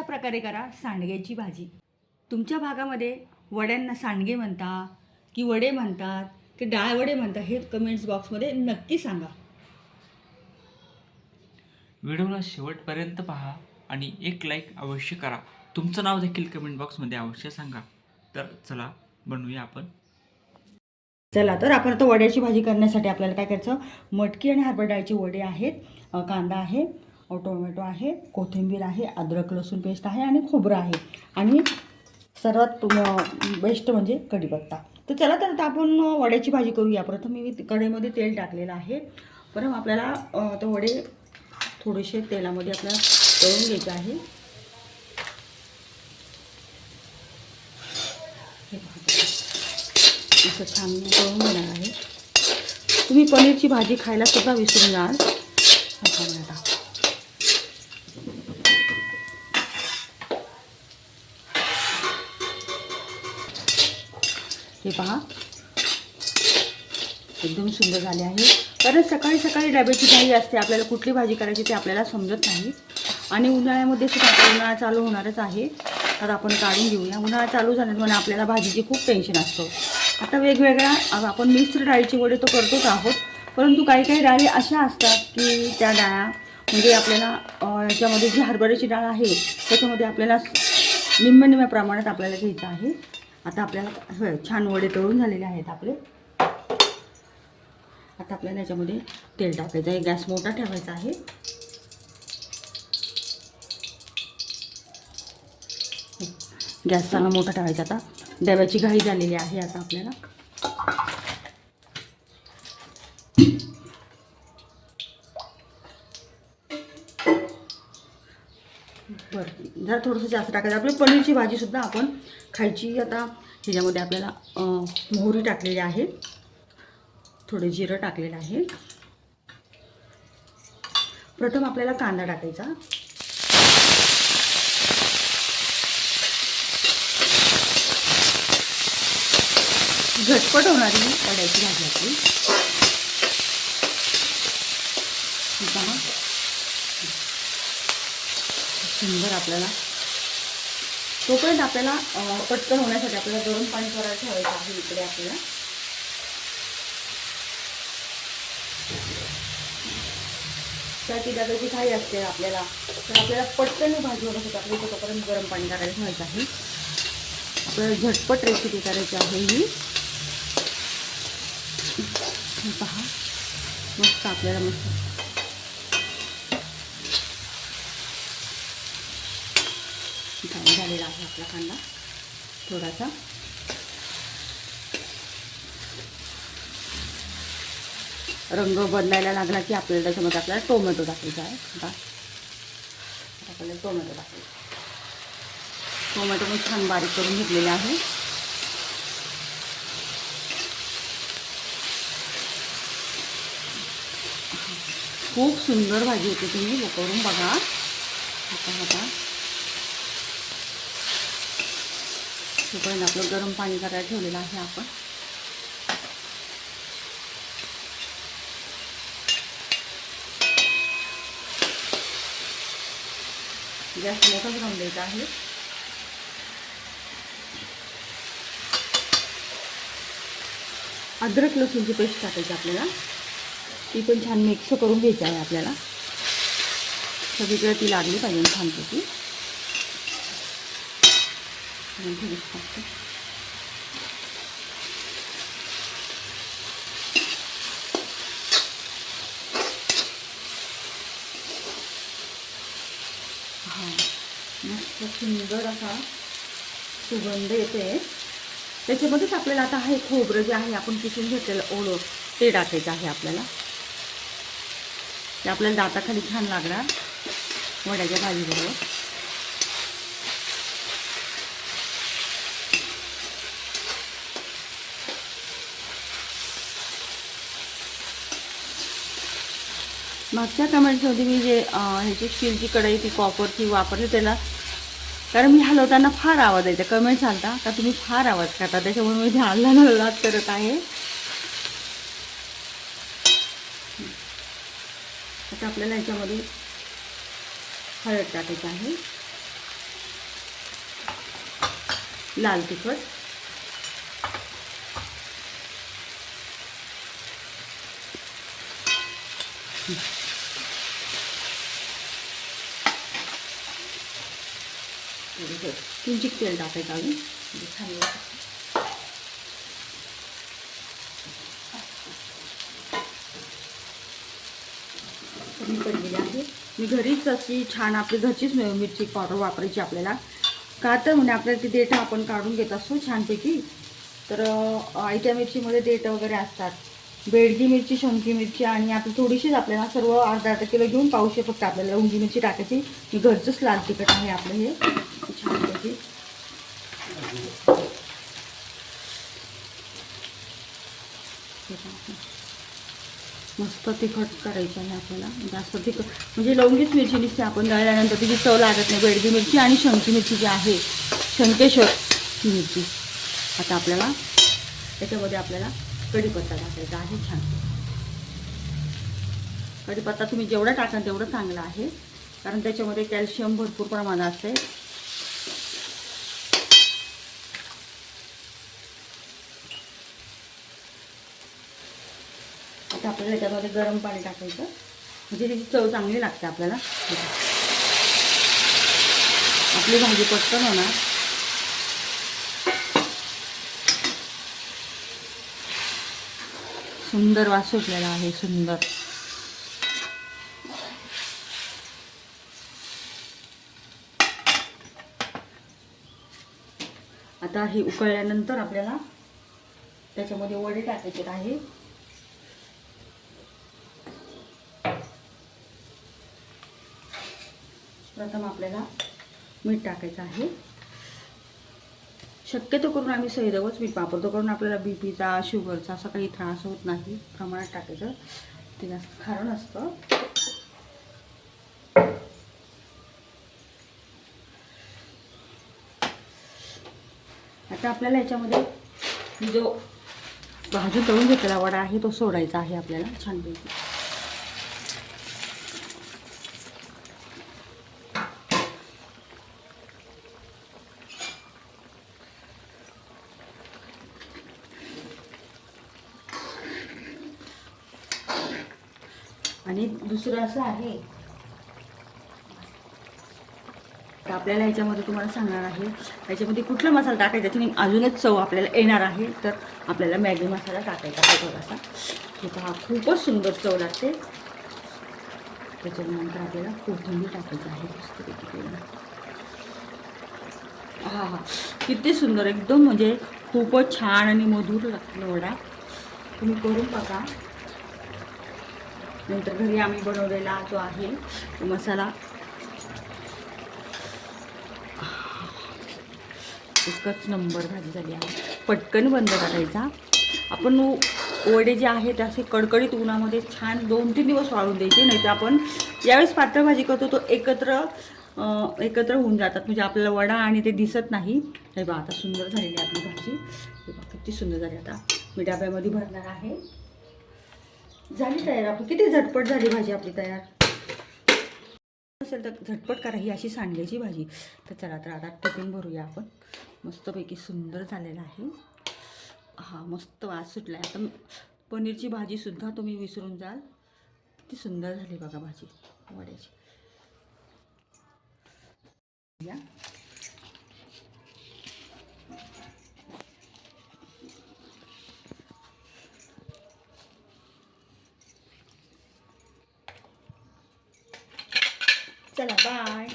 प्रकारे करा सांडग्याची भाजी. तुमच्या भागामध्ये वड्यांना सांडगे म्हणतात की वडे म्हणतात की डाळ वडे म्हणतात हे कमेंट्स बॉक्समध्ये नक्की सांगा. व्हिडिओला शेवटपर्यंत पहा आणि एक लाईक अवश्य करा. तुमचं नाव देखील कमेंट बॉक्समध्ये अवश्य सांगा. तर चला बनवूया आपण. चला तर आपण आता वड्याची भाजी करण्यासाठी आपल्याला काय करायचं, मटकी आणि हरभरा डाळीचे वडे आहेत, कांदा आहे, टोमॅटो आहे, कोथिंबीर आहे, अद्रक लसूण पेस्ट आहे आणि खोबरं आहे आणि सर्वात बेस्ट म्हणजे कढीपत्ता. तर चला तर आता आपण वड्याची भाजी करूया. प्रथम मी कढईमध्ये तेल टाकलेलं आहे. परत आपल्याला ते वडे थोडेसे तेलामध्ये आपल्याला तळून घ्यायचे आहे. असं छान तळून घेणार आहे. तुम्ही पनीरची भाजी खायला सुद्धा विसरून जाल. हे पहा एकदम सुंदर झाले आहे. कारण सकाळी सकाळी डब्याची घाई असते, आपल्याला कुठली भाजी करायची ते आपल्याला समजत नाही. आणि उन्हाळ्यामध्ये सुद्धा आता उन्हाळा चालू होणारच आहे. तर आपण काढून घेऊया. उन्हाळा चालू झाल्यामुळे आपल्याला भाजीची खूप टेन्शन असतं. आता वेगवेगळ्या आपण मिक्स्ड डाळीचे वडे तर करतोच आहोत, परंतु काही काही डाळी अशा असतात की त्या डाळ्या म्हणजे आपल्याला याच्यामध्ये जी हरभऱ्याची डाळ आहे त्याच्यामध्ये आपल्याला निम्म्या प्रमाणात आपल्याला घ्यायचं आहे. आता आपल्याला छान वडे तळून झालेले आहेत आपले. आता आपल्याला याच्यामध्ये तेल टाकायचं आहे. गॅस मोठा ठेवायचा आहे. गॅस चांगला मोठा ठेवायचा. आता डब्याची घाई झालेली आहे. आता आपल्याला बरं जरा थोडंसं जास्त टाकायचं. आपली पनीरची भाजीसुद्धा आपण खायची. आता ह्याच्यामध्ये आपल्याला मोहरी टाकलेली आहे, थोडे जिरं टाकलेलं आहे. प्रथम आपल्याला कांदा टाकायचा. झटपट होणारी वड्याची भाजी आपली. पहा सुंदर आपल्याला. तोपर्यंत आपल्याला पटकन होण्यासाठी आपल्याला गरम पाणी करायला ठेवायचं आहे इकडे आपल्याला. त्याची डब्याची घाई असते आपल्याला, तर आपल्याला पटकन भाजी होण्यासाठी आपल्याला तोपर्यंत गरम पाणी करायला ठेवायचं आहे. आपल्याला झटपट रेसिपी करायची आहे ही. पहा मस्त आपल्याला मस्त झालेला आहे आपला कांदा. थोडासा रंग बदलायला लागला की आपल्याला त्याच्यामध्ये आपल्याला टोमॅटो टाकायचा आहे. आता आपल्याला टोमॅटो टाकायचा. टोमॅटो पण छान बारीक करून घेतलेले आहे. खूप सुंदर भाजी होते, तुम्ही करून बघा. आता तोपर्यंत आपलं गरम पाणी करायला ठेवलेलं आहे आपण. गॅस मोठा करून द्यायचा आहे. अद्रक लसूणची पेस्ट टाकायची आपल्याला. ती पण छान मिक्स करून घ्यायची आहे आपल्याला. सगळीकडे ती लागली पाहिजे छानपैकी. हां मस्त सुंदर असा सुगंध येते. त्याच्यामध्येच आपल्याला आता हे खोबरं जे आहे आपण किसून घेतलेलं ओलं ते टाकायचं आहे आपल्याला. ते आपल्याला दाताखाली छान लागणार वड्याच्या भाजीबरोबर. मागच्या कमेंट्समध्ये मी जे ह्याची स्टीलची कढई ती कॉपरची वापरली त्याला, कारण मी हलवताना फार आवाज यायचा. कमेंट्स आलता का तुम्ही फार आवाज करता, त्याच्यामुळे मी ध्यान हलवात करत आहे. आता आपल्याला याच्यामध्ये हळद टाकायची आहे. लाल तिखट, किंचित तेल टाकायचं अजून म्हणजे छान लागतं. कमी पडलेली आहे. मी घरीच अशी छान आपली घरचीच मिरची पावडर वापरायची आपल्याला. का तर म्हणजे आपल्याला ती देठं आपण काढून घेत असतो छानपैकी. तर आयत्या मिरचीमध्ये देठं वगैरे असतात. बेडगी मिरची, शंकी मिरची आणि आपली थोडीशीच आपल्याला सर्व अर्धा किलो घेऊन पाऊशे फक्त आपल्याला उंगी मिरची टाकायची. मी घरचंच लाल तिखट आहे आपलं हे छानपैकी. मस्त तिखट करायचं आहे आपल्याला. जास्त तिखट म्हणजे लवंगीच मिरची दिसते आपण दळल्यानंतर तिची चव लागत नाही. बेडगी मिरची आणि शंकी मिरची जी आहे, शंकेश्वर ही मिरची. आता आपल्याला त्याच्यामध्ये आपल्याला कढीपत्ता टाकायचा आहे छान. कढीपत्ता तुम्ही जेवढा टाकाल तेवढं चांगलं आहे, कारण त्याच्यामध्ये कॅल्शियम भरपूर प्रमाणात असते. आता आपल्याला त्याच्यामध्ये गरम पाणी टाकायचं म्हणजे त्याची चव चांगली लागते आपल्याला. आपली भाजी पटकन होणार. सुंदर वास सुटलेला आहे, सुंदर. आता हे उकळल्यानंतर आपल्याला त्याच्यामध्ये वडे टाकायचे आहे. प्रथम आपल्याला मीठ टाकायचं आहे. शक्यतो करून आम्ही सैरवच मीठ वापरतो, कारण आपल्याला बीपीचा, शुगरचा असा काही त्रास होत नाही. प्रमाणात टाकायचं, ते जास्त खारं नसतं. आता आपल्याला याच्यामध्ये जो भाजून तळून घेतलेला वडा आहे तो सोडायचा आहे आपल्याला छानपैकी. आणि दुसरं असं आहे, तर आपल्याला ह्याच्यामध्ये तुम्हाला सांगणार आहे ह्याच्यामध्ये कुठला मसाला टाकायचा त्याच्याने अजूनच चव आपल्याला येणार आहे. तर आपल्याला मॅगी मसाला टाकायचा आहे थोडासा. हे पहा खूपच सुंदर चव लागते. त्याच्यानंतर आपल्याला कोथिंबीर टाकायची आहे मस्तपैकी. हां हां, किती सुंदर एकदम, म्हणजे खूपच छान आणि मधुर लागतो वडा. तुम्ही करून बघा. नंतर घरी आम्ही बनवलेला जो आहे तो मसाला एकच नंबर भाजी झाली आहे. पटकन बंद करायचा. आपण वडे जे आहेत असे कडकडीत उन्हामध्ये छान 2-3 दिवस वाळून द्यायचे, नाही तर आपण यावेळेस पातळ भाजी करतो तो एकत्र होऊन जातात, म्हणजे आपल्याला वडा आणि ते दिसत नाही. हे बघा आता सुंदर झालेली आपली भाजी. हे बघा किती सुंदर झाली. आता मी डब्यामध्ये भरणार आहे. झाली तयार आपली. किती झटपट झाली भाजी आपली तयार. असेल तर झटपट करा ही अशी सांडग्याची भाजी. तर चला तर आता टिफिन भरूया आपण. मस्तपैकी सुंदर झालेला आहे. हा मस्त वास सुटला आहे. आता पनीरची भाजीसुद्धा तुम्ही विसरून जाल. किती सुंदर झाली बघा भाजी वड्याची. या चला बाय.